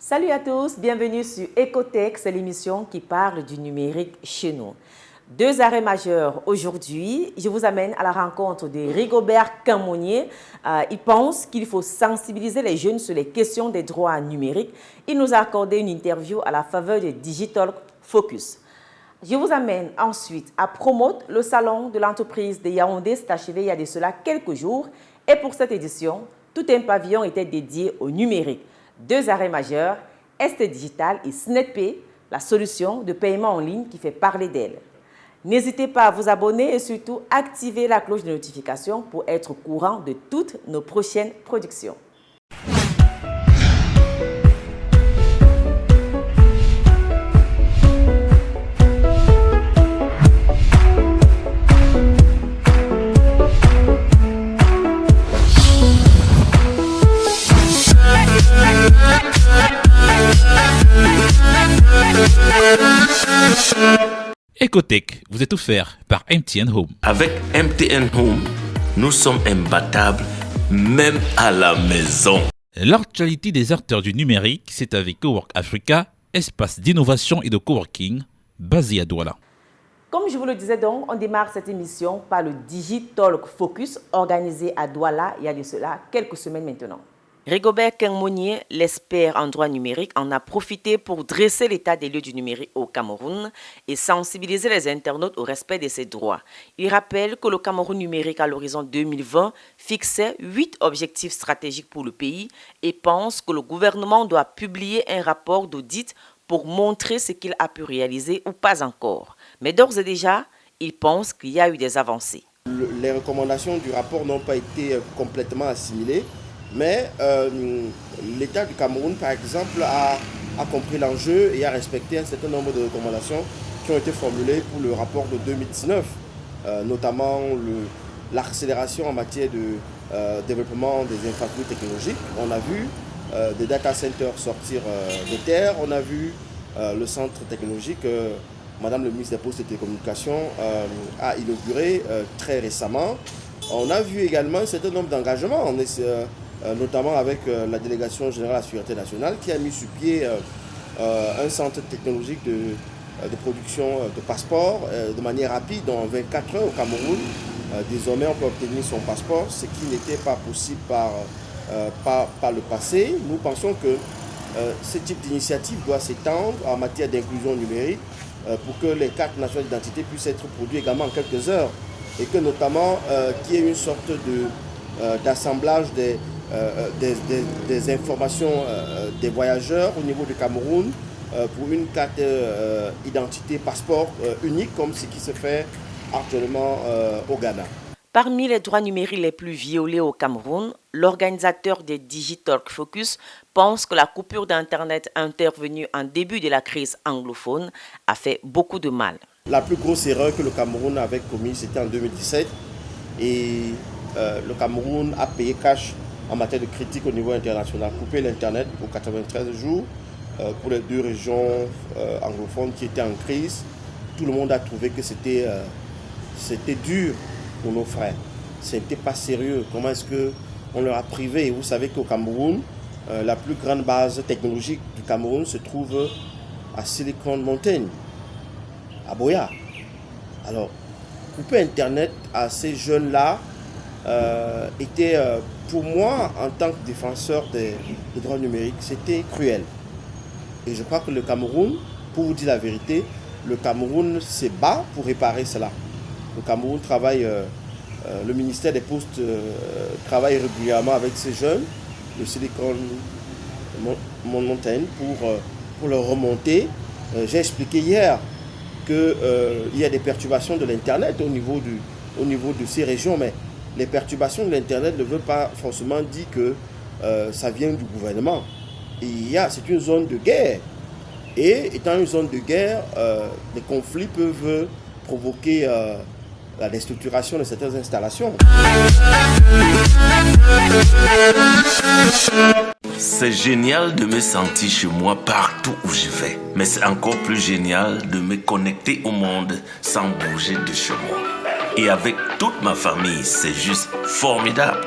Salut à tous, bienvenue sur Ecotech, c'est l'émission qui parle du numérique chez nous. Deux arrêts majeurs aujourd'hui. Je vous amène à la rencontre de Rigobert Camonier. Il pense qu'il faut sensibiliser les jeunes sur les questions des droits numériques. Il nous a accordé une interview à la faveur de Digital Focus. Je vous amène ensuite à Promote, le salon de l'entreprise de Yaoundé s'est achevé il y a de cela quelques jours. Et pour cette édition, tout un pavillon était dédié au numérique. Deux arrêts majeurs, Est Digital et SnetPay, la solution de paiement en ligne qui fait parler d'elle. N'hésitez pas à vous abonner et surtout activer la cloche de notification pour être au courant de toutes nos prochaines productions. Ecotech vous est offert par MTN Home. Avec MTN Home, nous sommes imbattables, même à la maison. L'actualité des acteurs du numérique, c'est avec Cowork Africa, espace d'innovation et de coworking, basé à Douala. Comme je vous le disais donc, on démarre cette émission par le Digital Focus organisé à Douala il y a de cela quelques semaines maintenant. Rigobert Camonier, l'expert en droit numérique, en a profité pour dresser l'état des lieux du numérique au Cameroun et sensibiliser les internautes au respect de ces droits. Il rappelle que le Cameroun numérique à l'horizon 2020 fixait 8 objectifs stratégiques pour le pays et pense que le gouvernement doit publier un rapport d'audit pour montrer ce qu'il a pu réaliser ou pas encore. Mais d'ores et déjà, il pense qu'il y a eu des avancées. Les recommandations du rapport n'ont pas été complètement assimilées. Mais l'État du Cameroun, par exemple, a compris l'enjeu et a respecté un certain nombre de recommandations qui ont été formulées pour le rapport de 2019, notamment l'accélération en matière de développement des infrastructures technologiques. On a vu des data centers sortir des terres, on a vu le centre technologique que Madame le ministre des Postes et des Télécommunications a inauguré très récemment. On a vu également un certain nombre d'engagements. Notamment avec la Délégation générale à la sécurité nationale qui a mis sur pied un centre technologique de production de passeports de manière rapide, en 24 heures au Cameroun. Désormais, on peut obtenir son passeport, ce qui n'était pas possible par le passé. Nous pensons que ce type d'initiative doit s'étendre en matière d'inclusion numérique pour que les cartes nationales d'identité puissent être produites également en quelques heures et que notamment qu'il y ait une sorte d'assemblage des informations des voyageurs au niveau du Cameroun pour une carte identité passeport unique comme ce qui se fait actuellement au Ghana. Parmi les droits numériques les plus violés au Cameroun, l'organisateur des Digital Focus pense que la coupure d'Internet intervenue en début de la crise anglophone a fait beaucoup de mal. La plus grosse erreur que le Cameroun avait commise, c'était en 2017 et le Cameroun a payé cash en matière de critique au niveau international, couper l'Internet pour 93 jours pour les deux régions anglophones qui étaient en crise. Tout le monde a trouvé que c'était dur pour nos frères. Ce n'était pas sérieux. Comment est-ce qu'on leur a privé? Vous savez qu'au Cameroun, la plus grande base technologique du Cameroun se trouve à Silicon Mountain, à Boya. Alors, couper Internet à ces jeunes-là était pour moi, en tant que défenseur des droits numériques, c'était cruel. Et je crois que le Cameroun, pour vous dire la vérité, le Cameroun se bat pour réparer cela. Le Cameroun travaille, le ministère des Postes travaille régulièrement avec ces jeunes, le Silicon Mountain, pour leur remonter. J'ai expliqué hier qu'il y a des perturbations de l'Internet au niveau de ces régions, mais les perturbations de l'Internet ne veulent pas forcément dire que ça vient du gouvernement. C'est une zone de guerre. Et étant une zone de guerre, les conflits peuvent provoquer la déstructuration de certaines installations. C'est génial de me sentir chez moi partout où je vais. Mais c'est encore plus génial de me connecter au monde sans bouger de chez moi. Et avec toute ma famille, c'est juste formidable.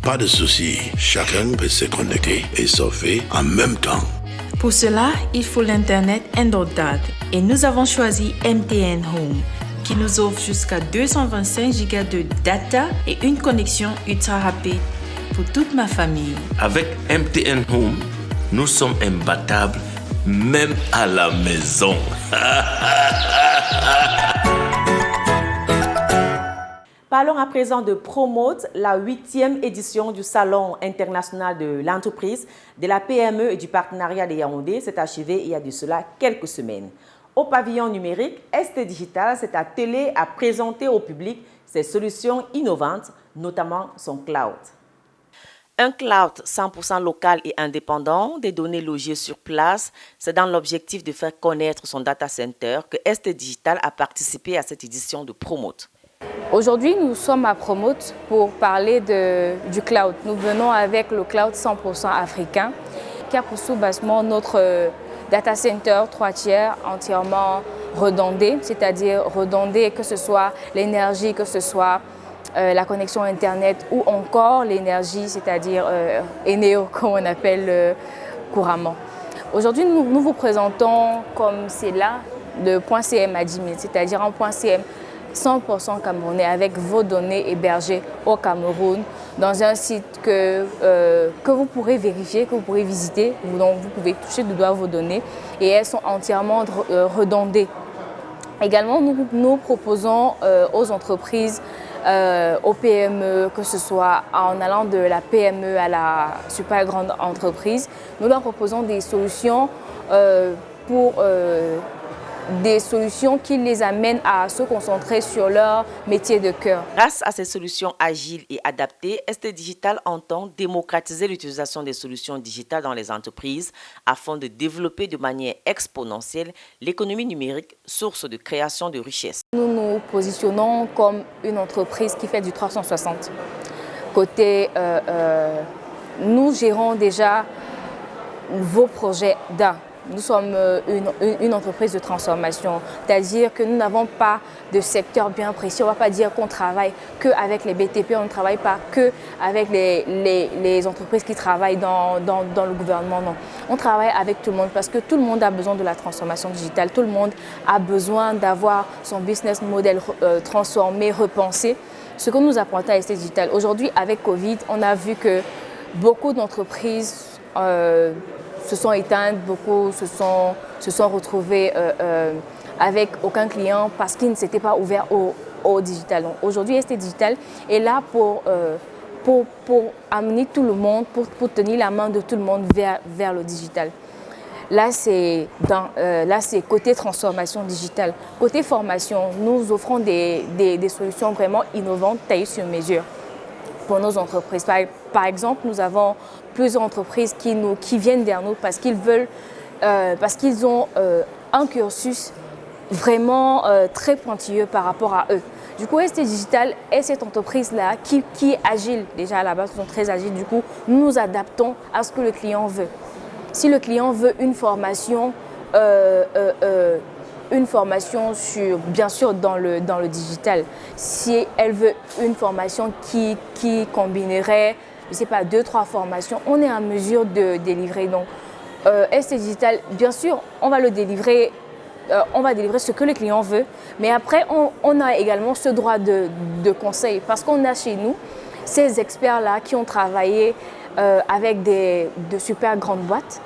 Pas de souci, chacun peut se connecter et surfer en même temps. Pour cela, il faut l'Internet indotable et nous avons choisi MTN Home qui nous offre jusqu'à 225 Go de data et une connexion ultra rapide pour toute ma famille. Avec MTN Home, nous sommes imbattables même à la maison. Parlons à présent de Promote, la 8e édition du Salon international de l'entreprise, de la PME et du partenariat de Yaoundé s'est achevée il y a de cela quelques semaines. Au pavillon numérique, ST Digital s'est attelé à présenter au public ses solutions innovantes, notamment son cloud. Un cloud 100% local et indépendant, des données logées sur place, c'est dans l'objectif de faire connaître son data center que ST Digital a participé à cette édition de Promote. Aujourd'hui, nous sommes à Promote pour parler du cloud. Nous venons avec le cloud 100% africain qui a pour sous-bassement notre data center 3 tiers entièrement redondé, c'est-à-dire redondé que ce soit l'énergie, que ce soit la connexion Internet ou encore l'énergie, c'est-à-dire Eneo, comme on appelle couramment. Aujourd'hui, nous vous présentons comme c'est là le .cm à 10 000, c'est-à-dire un .cm 100% camerounais avec vos données hébergées au Cameroun dans un site que vous pourrez vérifier, que vous pourrez visiter, dont vous pouvez toucher du doigt vos données et elles sont entièrement redondées. Également, nous proposons aux entreprises, aux PME, que ce soit en allant de la PME à la super grande entreprise, nous leur proposons des solutions des solutions qui les amènent à se concentrer sur leur métier de cœur. Grâce à ces solutions agiles et adaptées, ST Digital entend démocratiser l'utilisation des solutions digitales dans les entreprises afin de développer de manière exponentielle l'économie numérique, source de création de richesses. Nous nous positionnons comme une entreprise qui fait du 360. Côté, nous gérons déjà vos projets d'un. Nous sommes une entreprise de transformation, c'est-à-dire que nous n'avons pas de secteur bien précis. On ne va pas dire qu'on travaille qu'avec les BTP, on ne travaille pas qu'avec les entreprises qui travaillent dans le gouvernement. Non, on travaille avec tout le monde parce que tout le monde a besoin de la transformation digitale. Tout le monde a besoin d'avoir son business model transformé, repensé. Ce que nous apportons à ST Digital. Aujourd'hui, avec Covid, on a vu que beaucoup d'entreprises se sont éteintes, beaucoup se sont retrouvés avec aucun client parce qu'ils ne s'étaient pas ouverts au digital. Aujourd'hui, ST Digital est là pour amener tout le monde, pour tenir la main de tout le monde vers le digital. Là, c'est côté transformation digitale. Côté formation, nous offrons des solutions vraiment innovantes, taillées sur mesure pour nos entreprises. Par exemple, nous avons plusieurs entreprises qui viennent vers nous parce qu'ils ont un cursus vraiment très pointilleux par rapport à eux. Du coup, ST Digital est cette entreprise-là qui est agile. Déjà à la base, ils sont très agiles. Du coup, nous nous adaptons à ce que le client veut. Si le client veut une formation sur, bien sûr, dans le digital. Si elle veut une formation qui combinerait, je ne sais pas, 2-3 formations, on est en mesure de délivrer. Donc, ST Digital, bien sûr, on va délivrer ce que le client veut, mais après, on a également ce droit de conseil parce qu'on a chez nous ces experts-là qui ont travaillé avec de super grandes boîtes,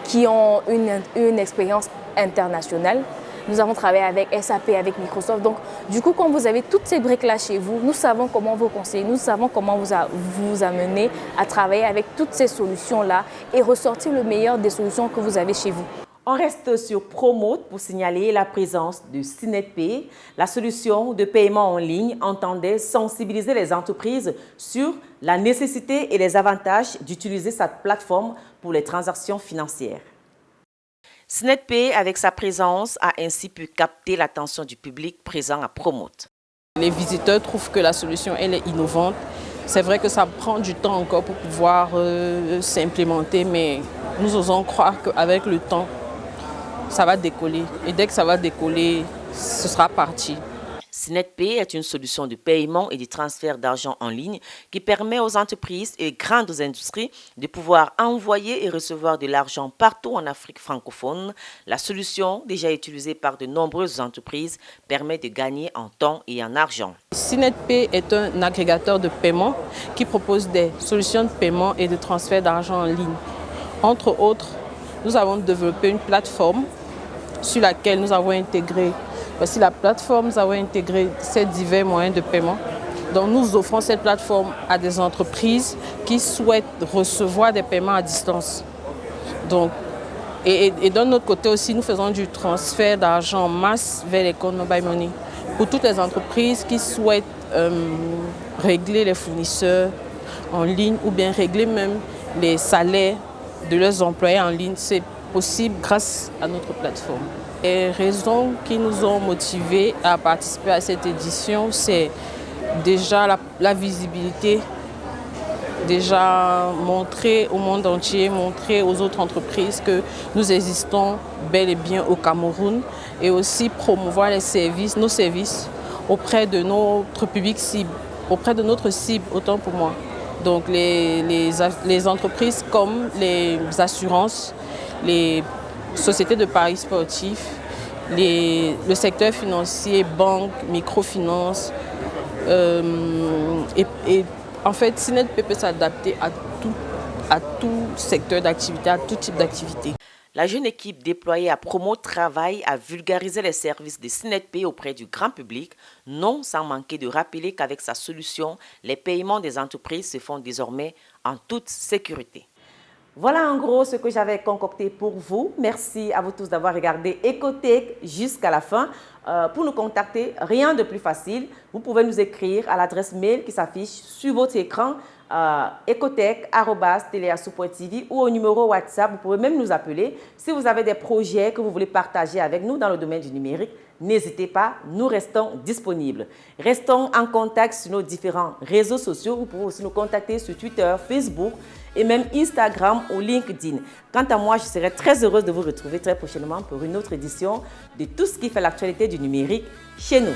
qui ont une expérience internationale. Nous avons travaillé avec SAP, avec Microsoft. Donc, du coup, quand vous avez toutes ces briques-là chez vous, nous savons comment vous conseiller, nous savons comment vous amener à travailler avec toutes ces solutions-là et ressortir le meilleur des solutions que vous avez chez vous. On reste sur Promote pour signaler la présence de SNETPay. La solution de paiement en ligne entendait sensibiliser les entreprises sur la nécessité et les avantages d'utiliser cette plateforme pour les transactions financières. SNETPay, avec sa présence, a ainsi pu capter l'attention du public présent à Promote. Les visiteurs trouvent que la solution elle est innovante. C'est vrai que ça prend du temps encore pour pouvoir s'implémenter, mais nous osons croire qu'avec le temps, ça va décoller. Et dès que ça va décoller, ce sera parti. SynetPay est une solution de paiement et de transfert d'argent en ligne qui permet aux entreprises et grandes industries de pouvoir envoyer et recevoir de l'argent partout en Afrique francophone. La solution, déjà utilisée par de nombreuses entreprises, permet de gagner en temps et en argent. SynetPay est un agrégateur de paiement qui propose des solutions de paiement et de transfert d'argent en ligne. Entre autres, nous avons développé une plateforme sur laquelle nous avons intégré, voici la plateforme, nous avons intégré ces divers moyens de paiement. Donc nous offrons cette plateforme à des entreprises qui souhaitent recevoir des paiements à distance. Donc, et d'un autre côté aussi, nous faisons du transfert d'argent en masse vers les comptes Mobile Money pour toutes les entreprises qui souhaitent régler les fournisseurs en ligne ou bien régler même les salaires de leurs employés en ligne. C'est possible grâce à notre plateforme. Les raisons qui nous ont motivés à participer à cette édition, c'est déjà la visibilité, déjà montrer au monde entier, montrer aux autres entreprises que nous existons bel et bien au Cameroun et aussi promouvoir les services, nos services auprès de notre public cible, auprès de notre cible, autant pour moi. Donc les entreprises comme les assurances, les sociétés de paris sportifs, le secteur financier, banque, microfinance. Et en fait, SynetPay peut s'adapter à tout secteur d'activité, à tout type d'activité. La jeune équipe déployée à Promo travaille à vulgariser les services de SynetPay auprès du grand public, non sans manquer de rappeler qu'avec sa solution, les paiements des entreprises se font désormais en toute sécurité. Voilà en gros ce que j'avais concocté pour vous. Merci à vous tous d'avoir regardé Ecotech jusqu'à la fin. Pour nous contacter, rien de plus facile. Vous pouvez nous écrire à l'adresse mail qui s'affiche sur votre écran, ecotech@teleasou.tv ou au numéro WhatsApp. Vous pouvez même nous appeler. Si vous avez des projets que vous voulez partager avec nous dans le domaine du numérique, n'hésitez pas, nous restons disponibles. Restons en contact sur nos différents réseaux sociaux. Vous pouvez aussi nous contacter sur Twitter, Facebook et même Instagram ou LinkedIn. Quant à moi, je serai très heureuse de vous retrouver très prochainement pour une autre édition de tout ce qui fait l'actualité du numérique chez nous.